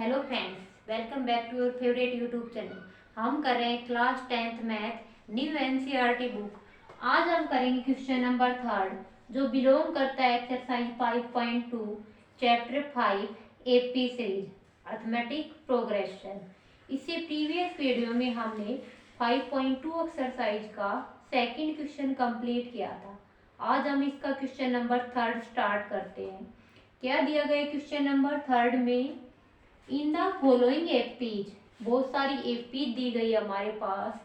Hello friends, welcome back to your favourite YouTube channel. हम कर रहे हैं class 10th math new NCERT book. आज हम करेंगे क्वेश्चन नंबर 3 जो बिलोंग करता है exercise 5.2 chapter 5 AP series arithmetic progression. इससे प्रीवियस वीडियो में हमने 5.2 एक्सरसाइज का सेकंड क्वेश्चन कंप्लीट किया था। आज हम इसका क्वेश्चन नंबर 3 स्टार्ट करते हैं। क्या दिया गया क्वेश्चन नंबर 3 में, इन द फॉलोइंग एपीज, बहुत सारी एपीज दी गई हमारे पास।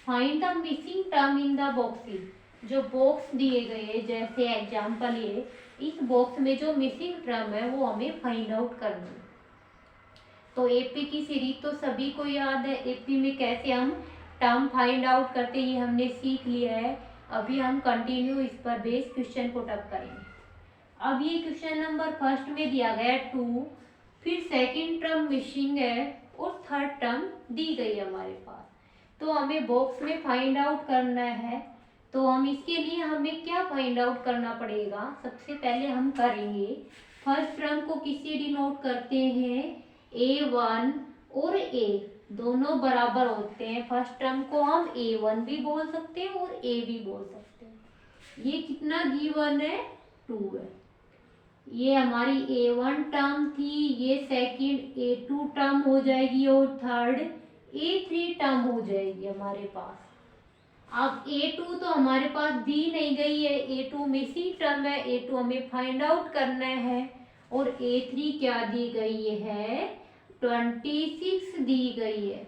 Find the missing term in the boxes, जो बॉक्स दिए गए जैसे एग्जांपल ये, इस बॉक्स में जो मिसिंग टर्म है वो हमें फाइंड आउट करनी है। तो एपी की सीरीज तो सभी को याद है। एपी में कैसे हम टर्म फाइंड आउट करते हैं ये हमने सीख लिया है। अभी हम कंटिन्यू इस पर बेस क्वेश्चन पुट अप करेंगे। अब ये क्वेश्चन नंबर फर्स्ट में दिया गया है 2, फिर सेकंड टर्म मिसिंग है और थर्ड टर्म दी गई है हमारे पास। तो हमें बॉक्स में फाइंड आउट करना है। तो हम इसके लिए हमें क्या फाइंड आउट करना पड़ेगा, सबसे पहले हम करेंगे फर्स्ट टर्म को किससे डिनोट करते हैं, A1 और A दोनों बराबर होते हैं। फर्स्ट टर्म को हम A1 भी बोल सकते हैं और A भी बोल सकते हैं। ये कितना गिवन है, 2 है। ये हमारी A1 टर्म थी, ये सेकंड A2 टर्म हो जाएगी और थर्ड A3 टर्म हो जाएगी हमारे पास। अब A2 तो हमारे पास दी नहीं गई है, A2 मिसिंग टर्म है, A2 हमें फाइंड आउट करना है। और A3 क्या दी गई है, 26 दी गई है।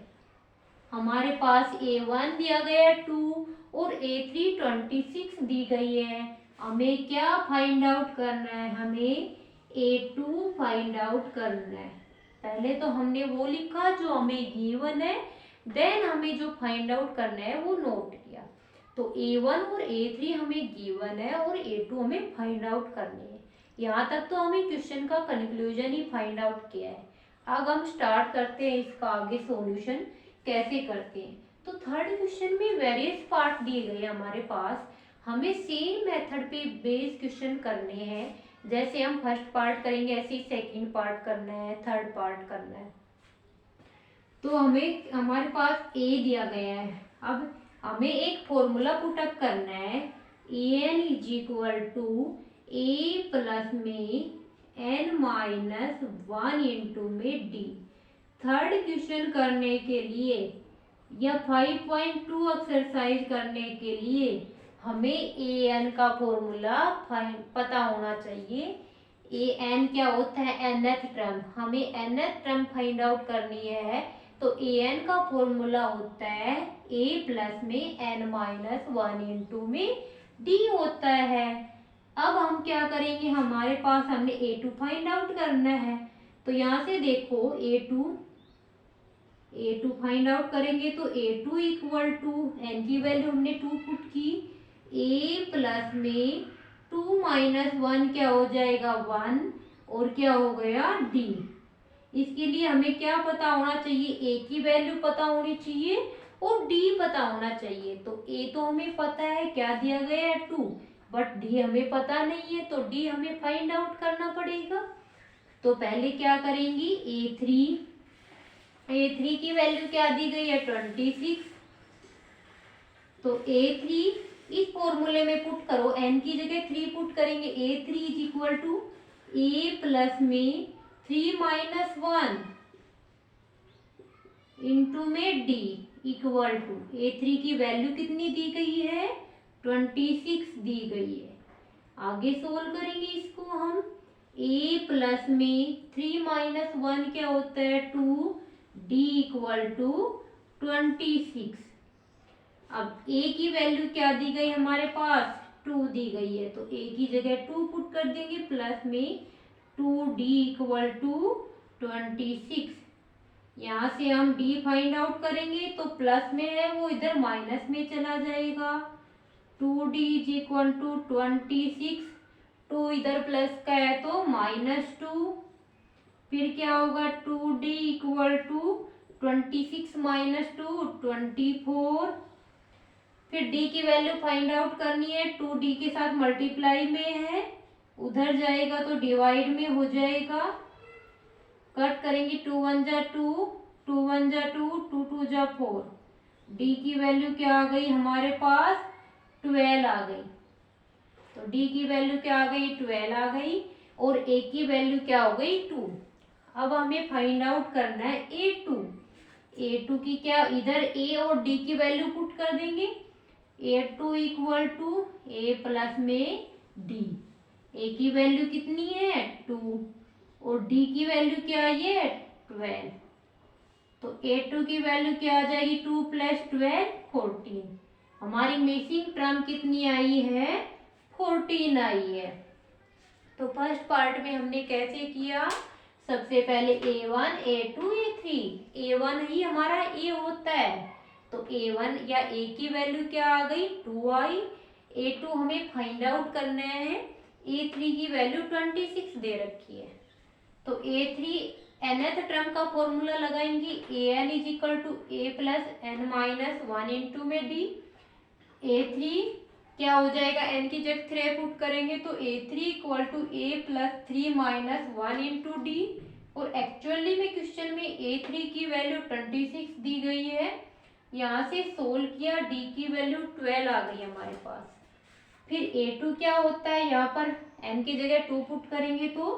हमारे पास A1 दिया गया है 2 और A3 26 दी गई है। हमें क्या फाइंड आउट करना है, हमें A2 फाइंड आउट करना है। पहले तो हमने वो लिखा जो हमें गिवन है, देन हमें जो फाइंड आउट करना है वो नोट किया। तो A1 और A3 हमें गिवन है और A2 हमें फाइंड आउट करनी है। यहाँ तक तो हमें क्वेश्चन का कंक्लूजन ही फाइंड आउट किया है। अब हम स्टार्ट करते हैं इसका आगे सॉल्यूशन कैसे करते हैं। तो थर्ड क्वेश्चन में वेरियस पार्ट दिए गए हमारे पास। हमें सेम मेथड पे बेस क्वेश्चन करने हैं। जैसे हम फर्स्ट पार्ट करेंगे ऐसे ही सेकंड पार्ट करना है, थर्ड पार्ट करना है। तो हमें हमारे पास ए दिया गया है। अब हमें एक फॉर्मूला पुट अप करना है, an is equal to a plus में n-1 इंटू में डी। थर्ड क्वेश्चन करने के लिए या 5.2 एक्सरसाइज करने के लिए हमें ए एन का फॉर्मूला पता होना चाहिए। ए एन क्या होता है, nth टर्म। हमें nth टर्म फाइंड आउट करनी है। तो ए एन का फॉर्मूला होता है a प्लस में n-1 इंटू में d होता है। अब हम क्या करेंगे, हमारे पास हमने A2 फाइंड आउट करना है। तो यहाँ से देखो A2 फाइंड आउट करेंगे तो A2 इक्वल टू n की वैल्यू हमने 2 पुट की, a प्लस में 2 माइनस 1 क्या हो जाएगा 1 और क्या हो गया d। इसके लिए हमें क्या पता होना चाहिए, a की वैल्यू पता होनी चाहिए और d पता होना चाहिए। तो a तो हमें पता है, क्या दिया गया है 2, बट d हमें पता नहीं है, तो d हमें फाइंड आउट करना पड़ेगा। तो पहले क्या करेंगी, A3 की वैल्यू क्या दी गई है 26। तो A3 इस फॉर्मूले में पुट करो, n की जगह 3 पुट करेंगे। A3 is equal to a plus में 3 माइनस 1 इंटू में d इक्वल टू A3 की वैल्यू कितनी दी गई है 26 दी गई है। आगे सोल्व करेंगे इसको हम, a प्लस में 3 माइनस 1 क्या होता है 2, d इक्वल टू 26। अब a की वैल्यू क्या दी गई हमारे पास 2 दी गई है, तो a की जगह 2 पुट कर देंगे प्लस में 2d इक्वल टू 26। यहाँ से हम d फाइंड आउट करेंगे तो प्लस में है वो इधर माइनस में चला जाएगा। 2d इज इक्वल टू 26, 2 इधर प्लस का है तो -2, फिर क्या होगा 2d इक्वल टू 26 माइनस 2 24। फिर d की वैल्यू फाइंड आउट करनी है, 2d के साथ मल्टीप्लाई में है, उधर जाएगा तो डिवाइड में हो जाएगा। कट करेंगे, 2 1 जा 2, 2 1 जा 2, 2 2 जा 4। डी की वैल्यू क्या आ गई हमारे पास, 12 आ गई। तो डी की वैल्यू क्या आ गई, 12 आ गई। और ए की वैल्यू क्या हो गई, 2। अब हमें फाइंड आउट करना है A2। A2 की क्या, इधर ए और डी की वैल्यू पुट कर देंगे। A2 equal to a plus में डी। ए की वैल्यू कितनी है, 2, और डी की वैल्यू क्या है, 12। तो A2 की वैल्यू क्या आ जाएगी, 2 + 12 14। हमारी मिसिंग टर्म कितनी आई है, 14 आई है। तो फर्स्ट पार्ट में हमने कैसे किया, सबसे पहले A1 A2 A3। A1 ही हमारा A होता है, तो A1 या A की वैल्यू क्या आ गई, 2 आई। A2 हमें फाइंड आउट करना है, A3 की वैल्यू 26 दे रखी है। तो A3 nth टर्म का फॉर्मूला लगाएंगे, an is equal to a plus n minus 1 into में डी। A3 क्या हो जाएगा, n की जगह 3 पुट करेंगे तो A3 equal to a plus 3 minus 1 into d. और एक्चुअली में क्वेश्चन में A3 की वैल्यू 26 दी गई है। यहाँ से सोल्व किया, डी की वैल्यू 12 आ गई हमारे पास। फिर A2 क्या होता है, यहाँ पर n की जगह 2 पुट करेंगे तो,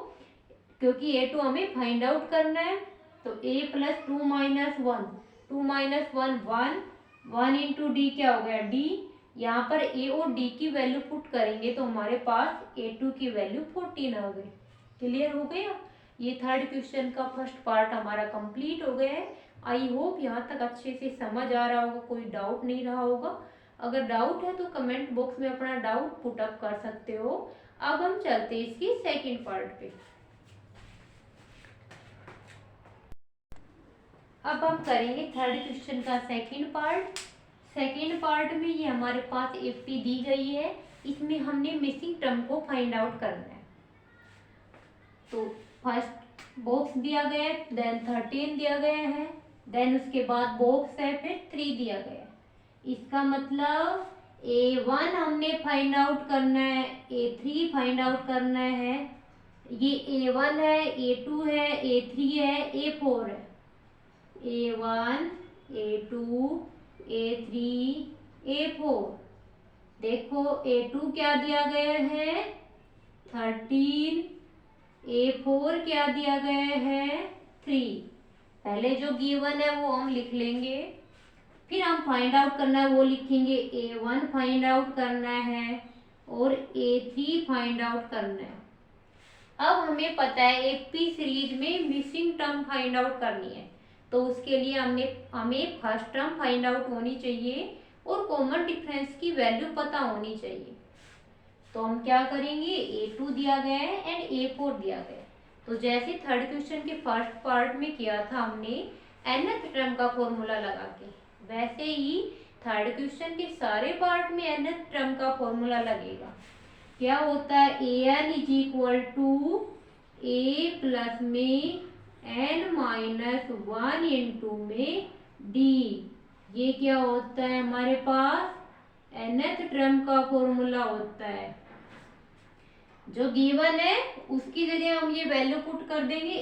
क्योंकि A2 हमें फाइंड आउट करना है, तो a plus 2 minus 1, 2 minus 1 1, 1 into D क्या हो गया, डी। यहाँ पर a और d की वैल्यू पुट करेंगे तो हमारे पास A2 की वैल्यू 14 आ गई। क्लियर हो गया, ये थर्ड क्वेश्चन का फर्स्ट पार्ट हमारा कंप्लीट हो गया है। आई होप यहाँ तक अच्छे से समझ आ रहा होगा, कोई डाउट नहीं रहा होगा। अगर डाउट है तो कमेंट बॉक्स में अपना डाउट पुट अप कर सकते हो। अब हम चलते हैं इसकी सेकेंड पार्ट पे। अब हम करेंगे थर्ड क्वेश्चन का सेकंड पार्ट। सेकंड पार्ट में ये हमारे पास एफपी दी गई है, इसमें हमने मिसिंग टर्म को फाइंड आउट करना है। तो फर्स्ट बॉक्स दिया गया है, देन 13 दिया गया है, देन उसके बाद बॉक्स है, फिर 3 दिया गया है। इसका मतलब A1 हमने फाइंड आउट करना है, A3 फाइंड आउट करना है, ये A1 है, A2 है, A3 है, A4 है। A1 A2 A3 A4। देखो A2 क्या दिया गया है, 13, A4 क्या दिया गया है, 3। पहले जो गिवन है वो हम लिख लेंगे, फिर हम फाइंड आउट करना है वो लिखेंगे। A1 फाइंड आउट करना है और A3 फाइंड आउट करना है। अब हमें पता है एपी सीरीज में मिसिंग टर्म फाइंड आउट करनी है, तो उसके लिए हमें फर्स्ट टर्म फाइंड आउट होनी चाहिए और कॉमन डिफरेंस की वैल्यू पता होनी चाहिए। तो हम क्या करेंगे, A2 दिया गया है एंड A4 दिया गया है। तो जैसे थर्ड क्वेश्चन के फर्स्ट पार्ट में किया था हमने nth टर्म का फॉर्मूला लगा के, वैसे ही थर्ड क्वेश्चन के सारे पार्ट में nth टर्म का फॉर्मूला लगेगा। क्या होता है, an is equal to a plus में n माइनस 1 इंटू में डी। ये क्या होता है हमारे पास, nth टर्म का फॉर्मूला होता है। जो गिवन है उसकी जगह हम ये वैल्यू पुट कर देंगे।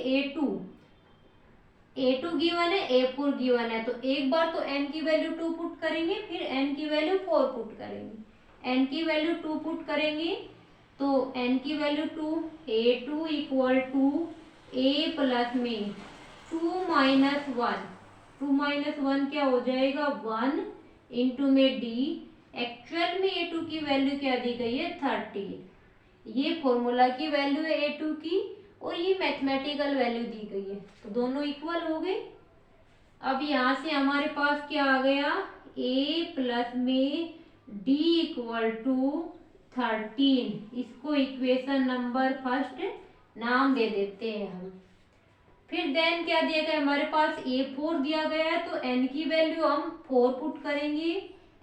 A2 गिवन है, A4 गिवन है, तो एक बार तो n की वैल्यू 2 पुट करेंगे, फिर n की वैल्यू 4 पुट करेंगे। n की वैल्यू 2 पुट करेंगे तो n की value 2, A2 equal to a plus में 2 माइनस 1, 2 माइनस 1 क्या हो जाएगा, 1 इंटू में डी। एक्चुअल में A2 की वैल्यू क्या दी गई है, 13। ये फॉर्मूला की वैल्यू है A2 की और ये मैथमेटिकल वैल्यू दी गई है, तो दोनों इक्वल हो गए। अब यहाँ से हमारे पास क्या आ गया, a प्लस में d इक्वल टू 13। इसको इक्वेशन नंबर फर्स्ट नाम दे देते हैं हम। फिर देन क्या दिया गया हमारे पास, A4 दिया गया है, तो n की वैल्यू हम 4 पुट करेंगे।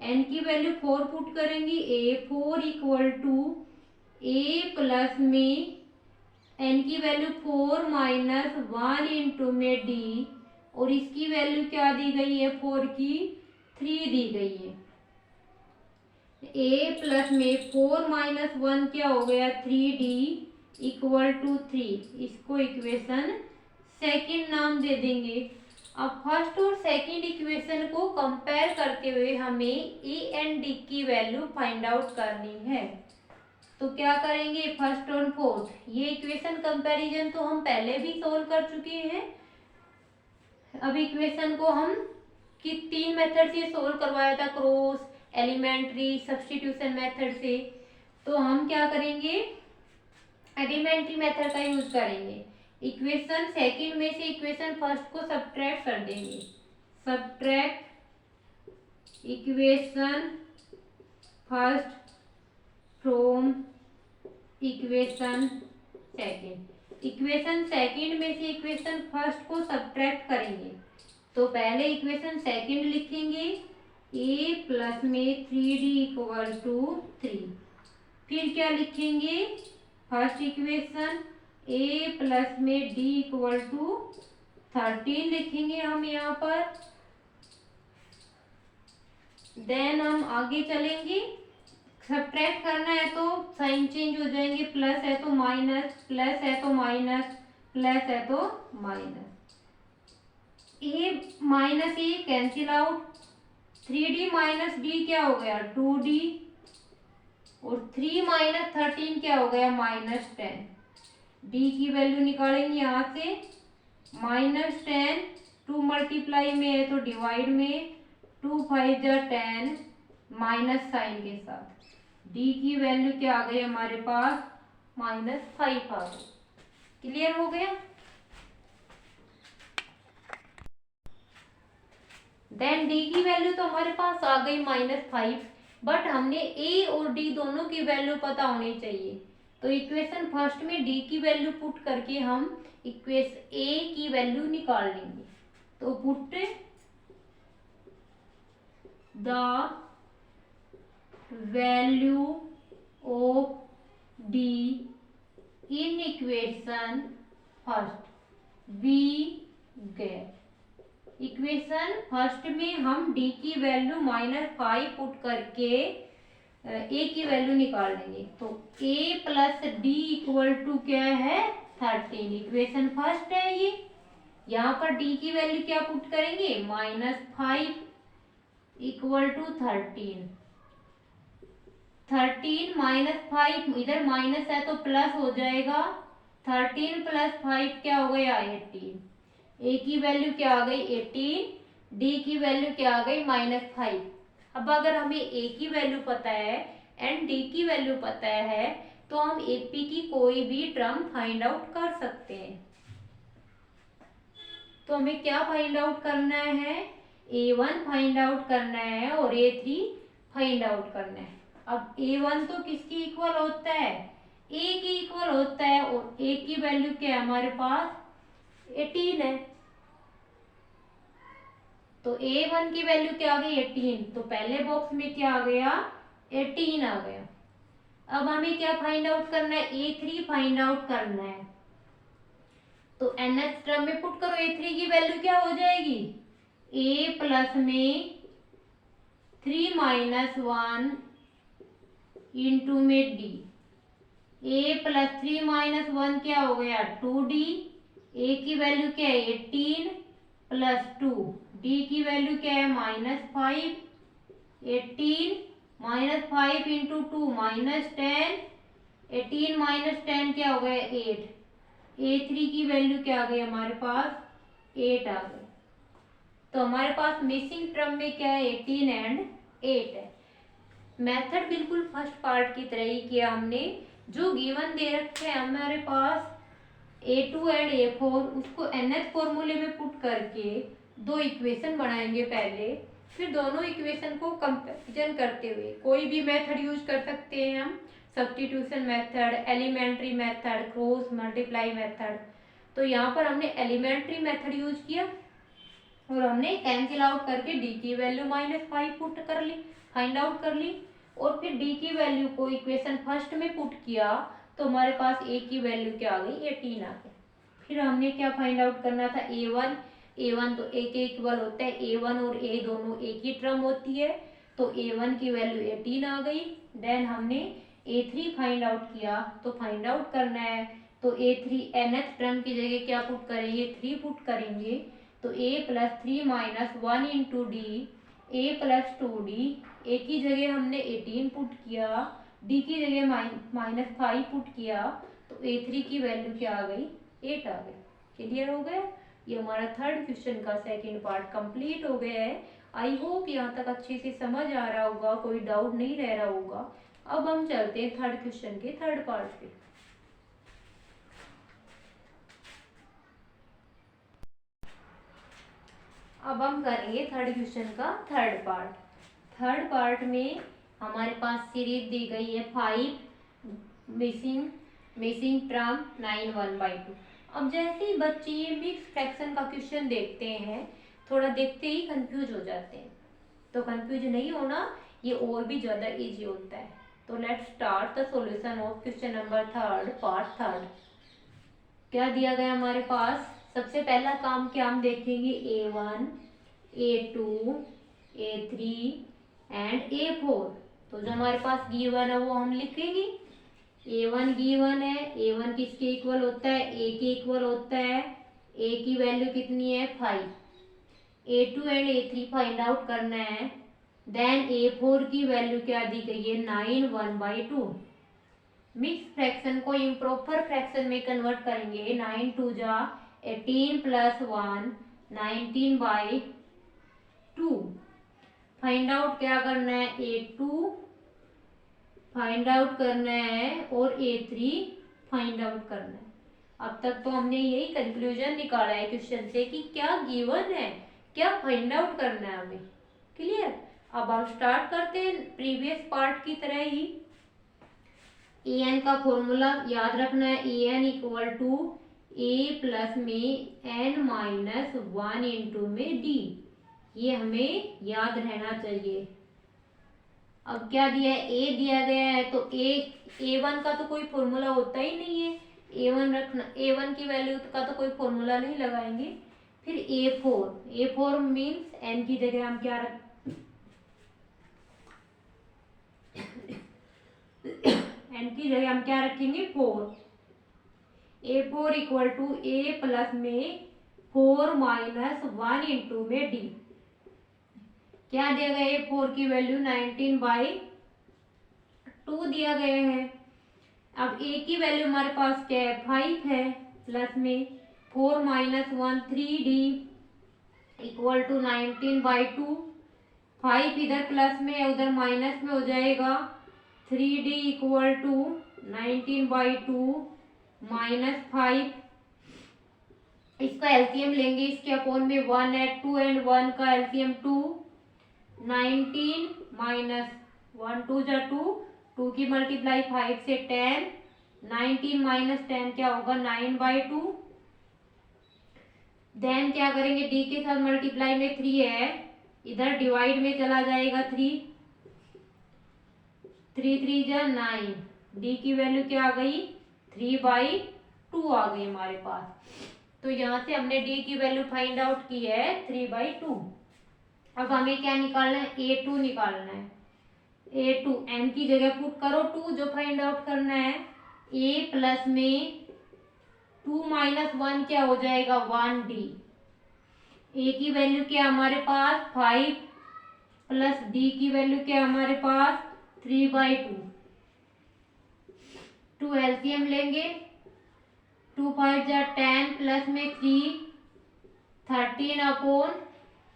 n की वैल्यू 4 पुट करेंगे, A4 equal to a plus में n की वैल्यू 4 माइनस 1 इंटू में d, और इसकी वैल्यू क्या दी गई है, 4 की 3 दी गई है। a प्लस में 4 माइनस 1 क्या हो गया, 3d इक्वल टू 3। इसको इक्वेशन सेकंड नाम दे देंगे। अब फर्स्ट और सेकंड इक्वेशन को कंपेयर करते हुए हमें ए एंड डी की वैल्यू फाइंड आउट करनी है। तो क्या करेंगे, फर्स्ट और फोर्थ, ये इक्वेशन कंपैरिजन तो हम पहले भी सोल्व कर चुके हैं। अब इक्वेशन को हम कि 3 मेथड से सोल्व करवाया था, क्रॉस, एलिमेंट्री, सब्स्टिट्यूशन मेथड से। तो हम क्या करेंगे, एलिमेंट्री मेथड का यूज करेंगे। इक्वेशन सेकंड में से इक्वेशन फर्स्ट को सब्ट्रैक्ट कर देंगे। Subtract equation first from equation second. Equation second में से इक्वेशन फर्स्ट को सब्ट्रैक्ट करेंगे। तो पहले इक्वेशन सेकंड लिखेंगे, a प्लस में 3d इक्वल टू 3। फिर क्या लिखेंगे, फर्स्ट इक्वेशन a प्लस में d इक्वल टू 13 लिखेंगे हम यहाँ पर। देन हम आगे चलेंगे, सब्ट्रैक्ट करना है तो साइन चेंज हो जाएंगे, प्लस है तो माइनस, प्लस है तो माइनस, प्लस है तो minus. A minus A cancel out, 3d minus D क्या हो गया 2d, और 3 माइनस 13 क्या हो गया -10। डी की वैल्यू निकालेंगे यहाँ से, -10, 2 मल्टीप्लाई में है तो डिवाइड में, 2 5 जा 10 माइनस साइन के साथ। डी की वैल्यू क्या आ गई हमारे पास -5 आ गई। क्लियर हो गया। देन डी की वैल्यू तो हमारे पास आ गई -5, बट हमने ए और डी दोनों की वैल्यू पता होनी चाहिए। तो इक्वेशन फर्स्ट में डी की वैल्यू पुट करके हम इक्वेशन ए की वैल्यू निकाल लेंगे। तो put the value of d in equation first we get. Equation first में हम डी की वैल्यू -5 पुट करके ए की वैल्यू निकाल लेंगे। तो ए प्लस डी इक्वल टू क्या है 13। इक्वेशन फर्स्ट है ये। यहाँ पर डी की वैल्यू क्या पुट करेंगे, -5 इक्वल टू 13। 13 -5, इधर माइनस है तो प्लस हो जाएगा। 13 + 5 क्या हो गया 18। ए की वैल्यू क्या आ गई 18, डी की वैल्यू क्या आ गई -5। अब अगर हमें ए की वैल्यू पता है एंड डी की वैल्यू पता है तो हम एपी की कोई भी टर्म फाइंड आउट कर सकते हैं। तो हमें क्या फाइंड आउट करना है, A1 फाइंड आउट करना है और A3 फाइंड आउट करना है। अब A1 तो किसकी इक्वल होता है, A की इक्वल होता है, और A की वैल्यू क्या है हमारे पास 18 है। तो A1 की वैल्यू क्या आ गई 18, तो पहले बॉक्स में क्या आ गया 18 आ गया। अब हमें क्या फाइंड आउट करना है, A3 फाइंड आउट करना है। तो nth टर्म में पुट करो, A3 की वैल्यू क्या हो जाएगी, A प्लस में 3 - 1 इंटू में D। A प्लस 3 - 1 क्या हो गया 2D। A की वैल्यू क्या है 18 प्लस 2, D की वैल्यू क्या है -5। 18 -5 इंटू 2 -10, 18 - 10 क्या हो गया 8। A3 की वैल्यू क्या आ गई हमारे पास 8 आ गई। तो हमारे पास मिसिंग टर्म में क्या है 18 एंड 8 है। मेथड बिल्कुल फर्स्ट पार्ट की तरह ही किया हमने। जो गिवन दे रखे हैं हमारे पास A2 एंड A4, उसको nth फॉर्मूले में पुट करके दो इक्वेशन बनाएंगे पहले, फिर दोनों इक्वेशन को कंपैरिजन करते हुए कोई भी मेथड यूज कर सकते हैं हम, substitution method, elementary method, cross multiply method. तो यहाँ पर हमने एलिमेंट्री मेथड यूज किया और हमने कैंसिल आउट करके डी की वैल्यू -5 पुट कर ली, फाइंड आउट कर ली, और फिर डी की वैल्यू को इक्वेशन फर्स्ट में पुट किया तो हमारे पास ए की वैल्यू क्या आ गई 18 आ गई। फिर हमने क्या फाइंड आउट करना था A1 तो ए के इक्वल होता है, A1 और ए दोनों एक ही टर्म होती है, तो A1 की वैल्यू 18 आ गई। देन हमने A3 फाइंड आउट किया, तो फाइंड आउट करना है तो तो A3 nth टर्म की जगह क्या पुट करेंगे, 3 पुट करेंगे। तो a plus 3 minus 1 into D, A plus 2d, ए की जगह हमने 18 पुट किया, डी की जगह माइनस 5 पुट किया, तो A3 की वैल्यू क्या आ गई, 8 आ गई। क्लियर हो गया। ये हमारा थर्ड क्वेश्चन का सेकेंड पार्ट कंप्लीट हो गया है। आई होप यहाँ तक अच्छे से समझ आ रहा होगा, कोई डाउट नहीं रह रहा होगा। अब हम चलते हैं थर्ड क्वेश्चन के थर्ड पार्ट पे। अब हम करेंगे थर्ड क्वेश्चन का थर्ड पार्ट। थर्ड पार्ट में हमारे पास सीरीज दी गई है 5 मिसिंग टर्म 9 1/2। अब जैसे ही बच्चे ये मिक्स फ्रैक्शन का क्वेश्चन देखते हैं, थोड़ा देखते ही कंफ्यूज हो जाते हैं। तो कंफ्यूज नहीं होना, ये और भी ज़्यादा इजी होता है। तो let's start the solution of question number third, part third. क्या दिया गया हमारे पास, सबसे पहला काम क्या हम देखेंगे, A1, A2, A3 and A4। तो जो हमारे पास गिवन है वो हम लिखेंगे। A1 गिवन है, A1 किसके इक्वल होता है, A के इक्वल होता है। A की वैल्यू कितनी है, 5। A2 and A3 find out करना है। देन A4 की वैल्यू क्या दी गई है, 9 1/2। मिक्स फ्रैक्शन को इम्प्रॉपर फ्रैक्शन में कन्वर्ट करेंगे। 9 2 जा 18 प्लस 1 19/2। फाइंड आउट क्या करना है, A2 फाइंड आउट करना है और A3 फाइंड आउट करना है। अब तक तो हमने यही कंक्लूजन निकाला है क्वेश्चन से कि क्या गिवन है, क्या फाइंड आउट करना है हमें। क्लियर। अब हम स्टार्ट करते हैं प्रीवियस पार्ट की तरह ही। an का फॉर्मूला याद रखना है, an equal to a plus में n माइनस 1 इंटू में d। ये हमें याद रहना चाहिए। अब क्या दिया है, a दिया गया है, तो a1 का तो कोई फॉर्मूला होता ही नहीं है। a1 रखना, a1 की वैल्यू का तो कोई फॉर्मूला नहीं लगाएंगे। फिर a4 मीन्स n की जगह हम क्या रख n की जगह हम क्या रखेंगे, 4। A4 equal to a plus में 4 माइनस 1 इंटू में d। क्या दिया गया है, A4 की वैल्यू 19/2 दिया गया है। अब a की वैल्यू हमारे पास क्या है, 5 है, प्लस में 4 माइनस 1 3d इक्वल टू 19/2। 5 इधर प्लस में उधर माइनस में हो जाएगा। 3d equal to 19/2 minus 5। इसका एलसीएम लेंगे, इसके अपॉन में 1 है, 2 एंड 1 का एलसीएम 2। 19 माइनस 1 2 जा 2 की मल्टीप्लाई 5 से 10। 19 माइनस 10 क्या होगा, 9/2। देन क्या करेंगे, डी के साथ मल्टीप्लाई में 3 है, इधर डिवाइड में चला जाएगा 3। 3 3 जा 9। डी की वैल्यू क्या आ गई, 3/2 आ गई हमारे पास। तो यहाँ से हमने डी की वैल्यू फाइंड आउट की है 3/2। अब हमें क्या निकालना है, A2 निकालना है। A2 n की जगह पुट करो 2, जो फाइंड आउट करना है। a प्लस में 2 माइनस 1 क्या हो जाएगा, 1d। a की वैल्यू क्या हमारे पास, 5 प्लस d की वैल्यू क्या हमारे पास, 3/2। 2 एलसीएम लेंगे, 2 5 जा 10 प्लस में 3 13/2।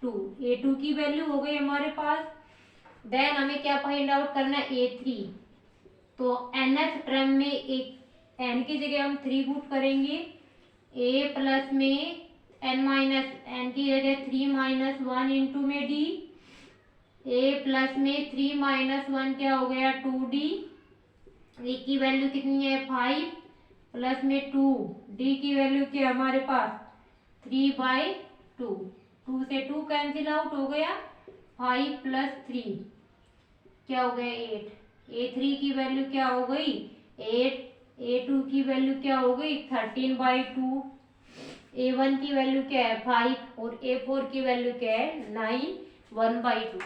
A2 की वैल्यू हो गई हमारे पास। देन हमें क्या फाइंड आउट करना है, A3। तो nth टर्म में एक n की जगह हम 3 पुट करेंगे। a प्लस में n माइनस n की जगह 3 माइनस 1 इंटू में d। a प्लस में 3 माइनस 1 क्या हो गया, 2d। a की वैल्यू कितनी है, 5 प्लस में 2, d की वैल्यू क्या हमारे पास, 3/2। 2 से 2 कैंसिल आउट हो गया। 5 प्लस 3 क्या हो गया, 8। A3 की वैल्यू क्या हो गई, 8। A2 की वैल्यू क्या हो गई, 13/2। A1 की वैल्यू क्या है, 5 और A4 की वैल्यू क्या है, 9 1/2।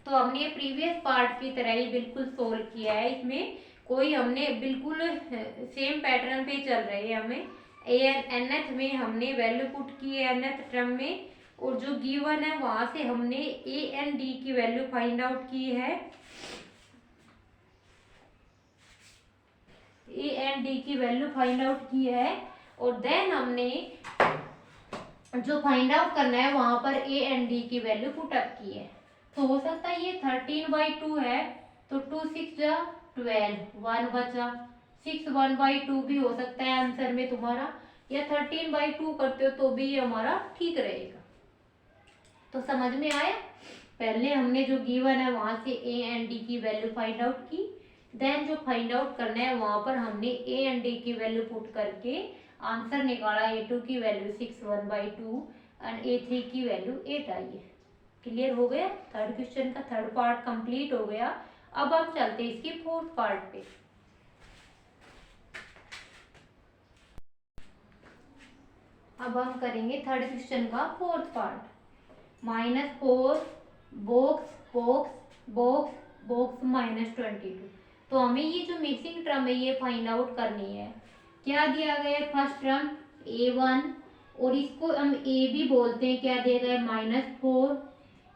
तो हमने प्रीवियस पार्ट की तरह ही बिल्कुल सोल्व किया है। इसमें कोई हमने बिल्कुल सेम पैटर्न पे चल रहे हैं, हमें nth में हमने वैल्यू पुट की है nth टर्म में, और जो गिवन है वहां से हमने a एंड d की वैल्यू फाइंड आउट की है, a एंड d की वैल्यू फाइंड आउट की है, और देन हमने जो फाइंड आउट करना है वहां पर a एंड d की वैल्यू पुट अप की है। तो हो सकता है ये 13/2 है, तो 2 6 जा 12, 1 बचा, 6 1/2 भी हो सकता है आंसर में तुम्हारा, या 13/2 करते हो तो भी ये हमारा ठीक रहेगा। तो समझ में आया, पहले हमने जो गिवन है वहां से a एंड d की वैल्यू फाइंड आउट की, देन जो फाइंड आउट करना है वहां पर हमने a एंड d की वैल्यू पुट करके आंसर निकाला, a2 की वैल्यू 6 1/2 एंड a3 की वैल्यू 8 आई है। क्लियर हो गया, थर्ड क्वेश्चन का थर्ड पार्ट कंप्लीट हो गया। अब हम चलते हैं इसकी फोर्थ पार्ट पे। अब हम करेंगे थर्ड क्वेश्चन का fourth part. -4 box box box box -22। तो हमें ये जो मिक्सिंग टर्म है ये फाइंड आउट करनी है। क्या दिया गया है, फर्स्ट टर्म a1, और इसको हम a भी बोलते हैं, क्या दिया गया है -4,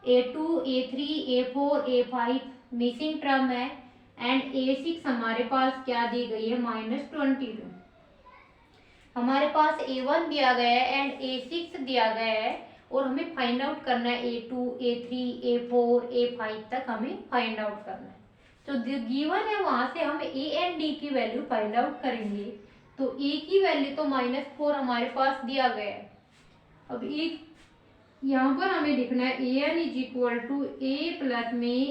a2 a3 a4 a5 missing term है, एंड a6 हमारे पास क्या दी गई है -22। हमारे पास a1 दिया गया है एंड a6 दिया गया है, और हमें फाइंड आउट करना है a2 a3 a4 a5 तक हमें फाइंड आउट करना है। तो गिवन है वहां से हम a एंड d की वैल्यू फाइंड आउट करेंगे। तो a की वैल्यू तो -4 हमारे पास दिया गया है। अब एक यहाँ पर हमें लिखना है an is equal to a plus में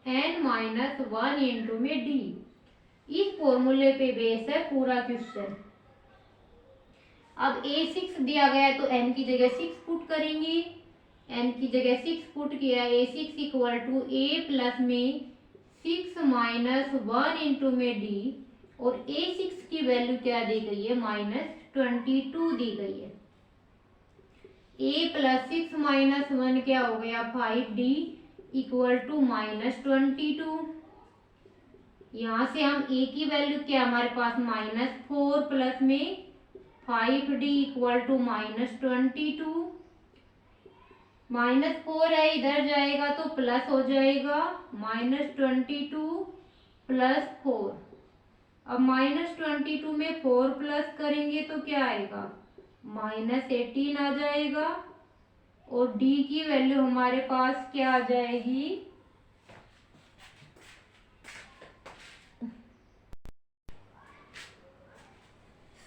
n-1 इंटू में d। इस फॉर्मूले पे बेस है पूरा क्वेश्चन। अब a6 दिया गया है तो n की जगह 6 पुट करेंगे, n की जगह 6 पुट किया, a6 equal to a plus में 6 -1 इंटू में d, और a6 की वैल्यू क्या दी गई है -22 दी गई है। a प्लस 6 -1 क्या हो गया 5d इक्वल टू -22। यहाँ से हम a की वैल्यू क्या हमारे पास -4 प्लस में 5d इक्वल टू -22। -4 है इधर जाएगा तो प्लस हो जाएगा, -22 प्लस 4। अब -22 में 4 प्लस करेंगे तो क्या आएगा -18 आ जाएगा, और d की वैल्यू हमारे पास क्या आ जाएगी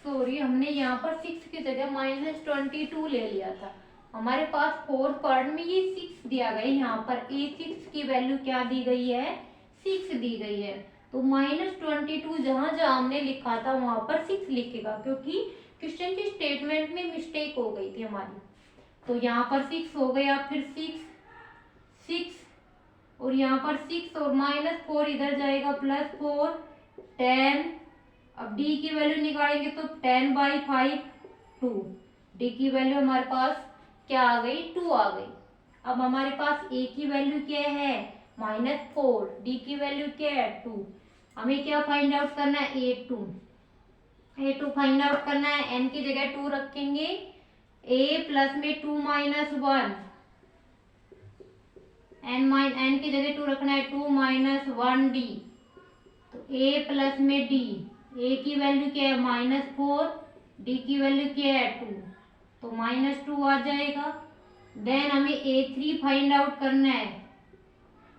सॉरी हमने यहाँ पर 6 की जगह -22 ले लिया था। हमारे पास फोर्थ पार्ट में ये 6 दिया गया है, यहाँ पर a6 की वैल्यू क्या दी गई है 6 दी गई है। तो -22 जहां जहां हमने लिखा था वहां पर 6 लिखेगा, क्योंकि क्वेश्चन की स्टेटमेंट में मिस्टेक हो गई थी हमारी। तो यहाँ पर 6 हो गया, फिर 6 और यहाँ पर 6 और -4 इधर जाएगा +4 10। अब d की वैल्यू निकालेंगे तो 10/5 2। d की वैल्यू हमारे पास क्या आ गई 2 आ गई। अब हमारे पास a की वैल्यू क्या है -4, d की वैल्यू क्या है 2। हमें क्या फाइंड आउट करना है a2 फाइंड आउट करना है। n की जगह 2 रखेंगे, a प्लस में 2 -1, n की जगह 2 रखना है 2 -1d, तो a प्लस में d, a की वैल्यू क्या है -4, d की वैल्यू क्या है 2, तो -2 आ जाएगा। देन हमें a3 फाइंड आउट करना है।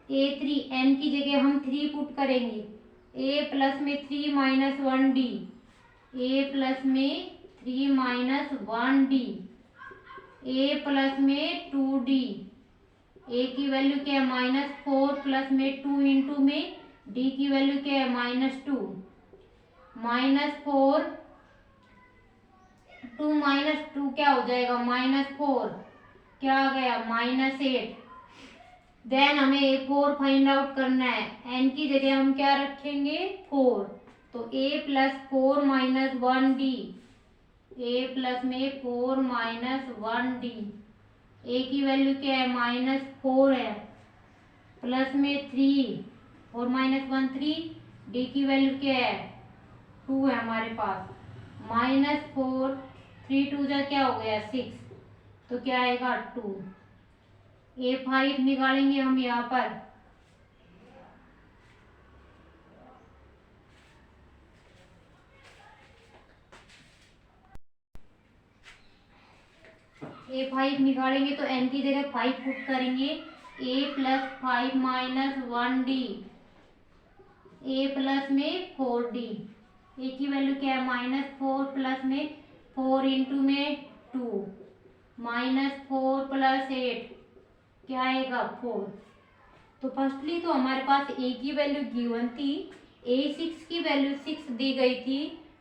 a3 n की जगह हम 3 पुट करेंगे, a प्लस में 3 -1d, a प्लस में 3 -1d, a प्लस में 2d, a की वैल्यू क्या है -4 प्लस में 2 इंटू में d की वैल्यू क्या है -2, -4 2 -2 क्या हो जाएगा -4, क्या आ गया -8। देन हमें a4 फाइंड आउट करना है। n की जगह हम क्या रखेंगे 4, तो a plus 4 -1d, a plus में 4 -1d, a की वैल्यू क्या है -4 है, प्लस में 3 और -1 3, डी की वैल्यू क्या है 2 है हमारे पास, -4, 3 2 जा क्या हो गया 6, तो क्या आएगा 2। A5 निकालेंगे हम यहाँ पर, A5 निकालेंगे तो n की जगह 5 पुट करेंगे, A + 5 - 1D, A प्लस में 4D, A की वैल्यू क्या है -4 प्लस में 4 इंटू में 2, -4 + 8 क्या आएगा 4। तो फर्स्टली तो हमारे पास A की वैल्यू गिवन थी, A6 की वैल्यू 6 दी गई थी,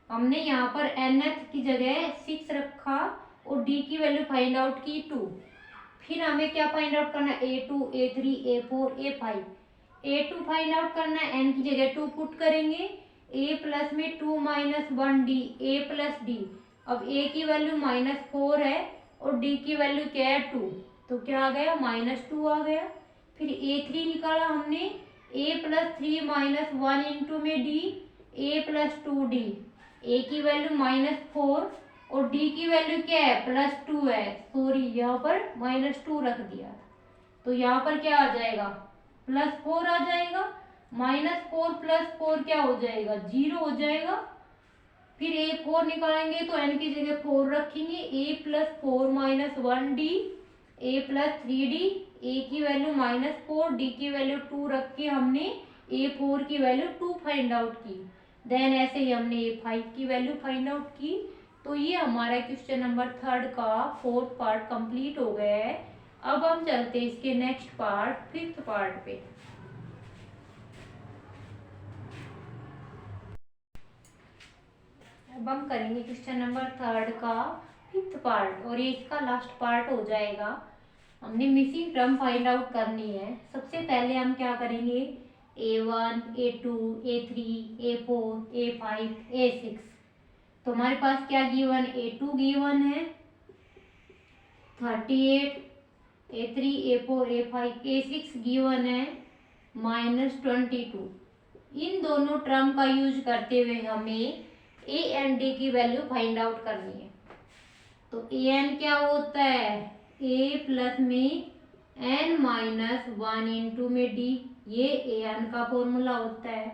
हमने यहाँ पर nth की जगह 6 रखा और D की वैल्यू फाइंड आउट की 2। फिर हमें क्या फाइंड आउट करना है A2 A3 A4 A5, A2 find out करना है, n की जगह 2 पुट करेंगे, A प्लस में 2 - 1D, A प्लस D। अब A की वैल्यू -4 है और D की वैल्यू क्या है 2, तो क्या आ गया -2 आ गया। फिर A3 निकाला हमने, A + 3 - 1 इंटू में D, A + 2D, A की वैल्यू -4 और D की वैल्यू क्या है +2 है, सॉरी यहाँ पर -2 रख दिया, तो यहाँ पर क्या आ जाएगा +4 आ जाएगा, -4 + 4 क्या हो जाएगा 0 हो जाएगा। फिर A4 निकालेंगे तो n की जगह 4 रखेंगे, A + 4 - 1D, A + 3D, A की वैल्यू -4 D की वैल्यू 2 रख के हमने A4 की वैल्यू 2 फाइंड आउट की। देन ऐसे ही हमने A5 की वैल्यू फाइंड आउट की। तो ये हमारा क्वेश्चन नंबर 3 का 4th पार्ट कंप्लीट हो गया है। अब हम चलते हैं इसके नेक्स्ट पार्ट 5th पार्ट पे। अब हम करेंगे क्वेश्चन नंबर 3 का 5th पार्ट और ये इसका लास्ट पार्ट हो जाएगा। हमने मिसिंग टर्म फाइंड आउट करनी है। सबसे पहले हम क्या करेंगे A1 A2 A3 A4 A5 A6। तो हमारे पास क्या गिवन A2 गिवन है 38, A3 A4 A5 A6 given है -22। इन दोनों टर्म का यूज करते हुए हमें A एंड D की वैल्यू फाइंड आउट करनी है। तो an क्या होता है A प्लस में n - 1 इंटू में D, ये an का फॉर्मूला होता है।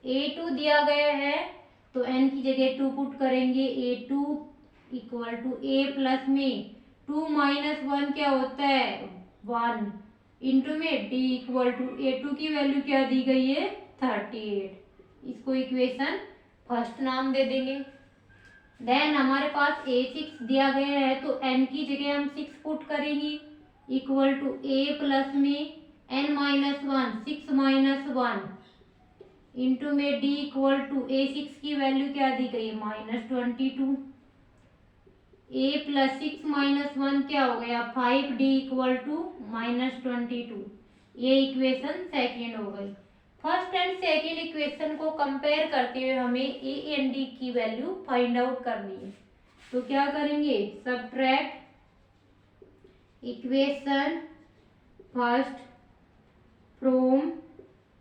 A2 दिया गया है तो n की जगह 2 पुट करेंगे, A2 = A प्लस में 2 - 1 क्या होता है 1 इंटू में D = A2 की वैल्यू क्या दी गई है 38। इसको इक्वेशन फर्स्ट नाम दे देंगे। देन हमारे पास A6 दिया गया है तो n की जगह हम 6 पुट करेंगे, = A प्लस में n - 1 6 - 1 इंटू में D = A6 की वैल्यू क्या दी गई है -22। A + 6 - 1 क्या हो गया 5D = -22। ये इक्वेशन सेकेंड हो गई। फर्स्ट एंड सेकेंड इक्वेशन को कंपेयर करते हुए हमें A एंड D की वैल्यू फाइंड आउट करनी है। तो क्या करेंगे subtract equation first from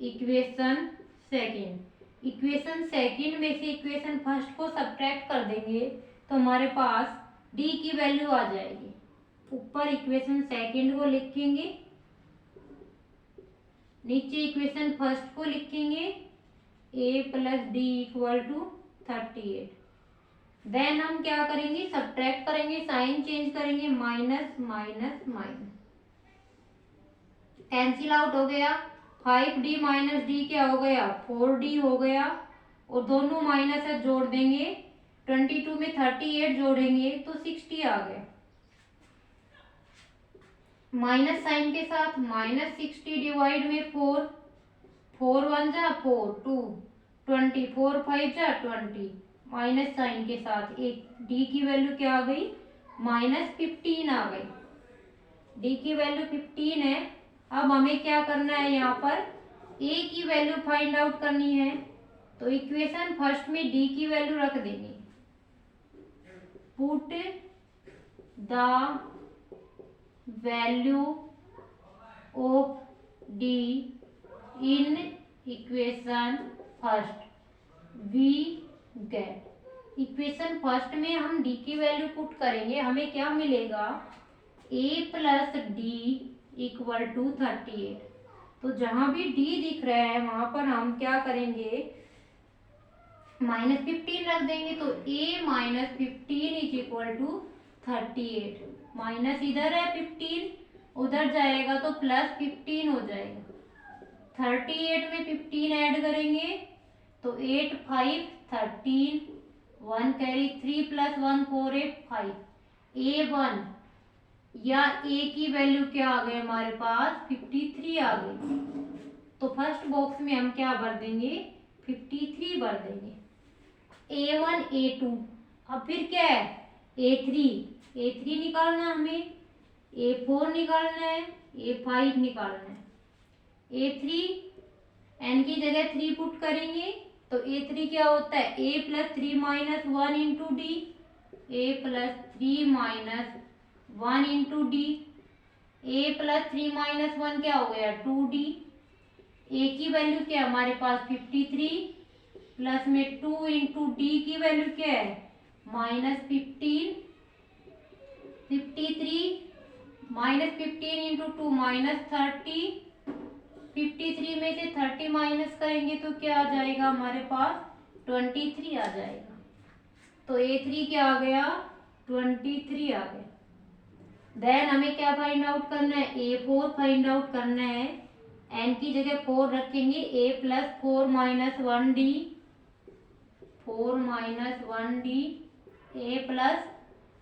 equation second. Equation second में से इक्वेशन फर्स्ट को सब्ट्रैक्ट कर देंगे तो हमारे पास D की वैल्यू आ जाएगी। ऊपर इक्वेशन सेकेंड को लिखेंगे, नीचे इक्वेशन फर्स्ट को लिखेंगे A + D = 38। देन हम क्या करेंगे सब्ट्रैक्ट करेंगे, साइन चेंज करेंगे, minus minus minus, cancel out हो गया। 5D - D क्या हो गया 4D हो गया और दोनों माइनस है जोड़ देंगे, 22 में 38 जोड़ेंगे तो 60 आ गया। माइनस साइन के साथ -60 डिवाइड में 4, 4 1 जा 4 2 20 4 5 जा 20, माइनस साइन के साथ एक D की वैल्यू क्या आ गई -15 आ गई। D की वैल्यू 15 है। अब हमें क्या करना है यहाँ पर A की वैल्यू फाइंड आउट करनी है। तो इक्वेशन फर्स्ट में D की वैल्यू रख देंगे, put the value of D in equation first we get equation first में हम डी की वैल्यू पुट करेंगे, हमें क्या मिलेगा a plus d equal to 38। तो जहां भी d दिख रहा है वहां पर हम क्या करेंगे -15 रख देंगे। तो a minus 15 is equal to 38। Minus इधर है 15, उधर जाएगा तो प्लस 15 हो जाएगा। 38 में 15 ऐड करेंगे तो 8 5 13, 1 कैरी 3 प्लस 1 4 8 5। a1 या a की वैल्यू क्या आ गई हमारे पास 53 आ गई। तो फर्स्ट बॉक्स में हम क्या भर देंगे 53 भर देंगे। a1 a2 अब फिर क्या है a3 निकालना हमें, a4 निकालना है, a5 निकालना है। a3 n की जगह 3 पुट करेंगे तो a3 क्या होता है a plus 3 minus 1 into D, a plus 3 minus 1 into D. a plus 3 minus 1 क्या हो गया 2d। a की वैल्यू क्या है हमारे पास 53 प्लस में 2 इंटू डी की वैल्यू क्या है -15। 53 माइनस 15 इंटू 2 -30। 53 में से 30 माइनस करेंगे तो क्या आ जाएगा हमारे पास 23 आ जाएगा। तो a3 क्या आ गया 23 आ गया। देन हमें क्या फाइंड आउट करना है a4 फाइंड आउट करना है। n की जगह 4 रखेंगे a plus 4 minus 1d, 4 minus 1d, a plus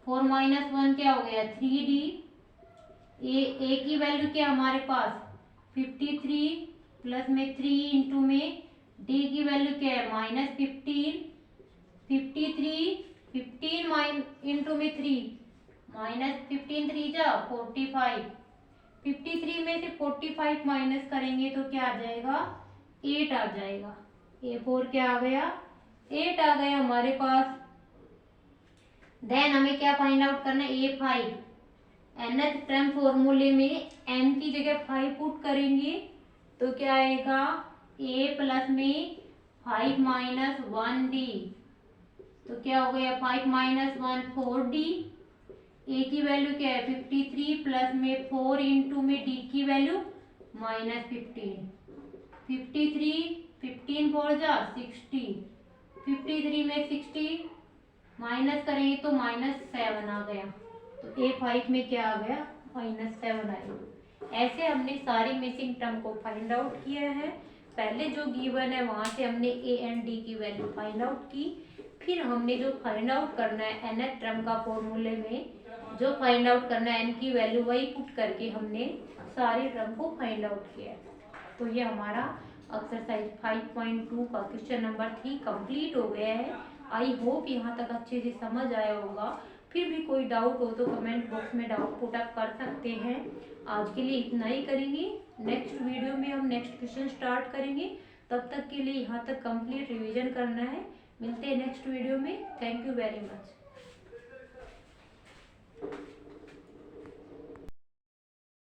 4 minus 1 क्या हो गया 3d। a की वैल्यू क्या हमारे पास 53 प्लस में 3 इंटू में d की वैल्यू क्या है -15। 15 इंटू में 3 -15 3 जा 45। 53 में से 45 माइनस करेंगे तो क्या आ जाएगा 8 आ जाएगा। a4 क्या आ गया 8 आ गया हमारे पास। देन हमें क्या फाइंड आउट करना है a5। nth टर्म फॉर्मूले में n की जगह 5 पुट करेंगे तो क्या आएगा a प्लस में 5 माइनस 1d। तो क्या हो गया 5 माइनस 1 4d। a की वैल्यू क्या है 53 प्लस में 4 इंटू में d की वैल्यू -15। 53 15 4 जा 60। 53 में 60 माइनस करेंगे तो -7 आ गया। तो a5 में क्या आ गया -7 आएगा। ऐसे हमने सारी मिसिंग टर्म को फाइंड आउट किया है। पहले जो गिवन है वहां से हमने a एंड d की वैल्यू फाइंड आउट की, फिर हमने जो फाइंड आउट करना है nth टर्म का फॉर्मूले में जो फाइंड आउट करना है n की वैल्यू वही पुट करके हमने सारे टर्म को फाइंड आउट किया है। तो ये हमारा एक्सरसाइज 5.2 का क्वेश्चन नंबर 3 कंप्लीट हो गया है। आई होप यहाँ तक अच्छे से समझ आया होगा। फिर भी कोई डाउट हो तो कमेंट बॉक्स में डाउट पुट अप कर सकते हैं। आज के लिए इतना ही करेंगे। नेक्स्ट वीडियो में हम नेक्स्ट क्वेश्चन स्टार्ट करेंगे। तब तक के लिए यहाँ तक कंप्लीट रिवीजन करना है। मिलते हैं नेक्स्ट वीडियो में। Thank you very much.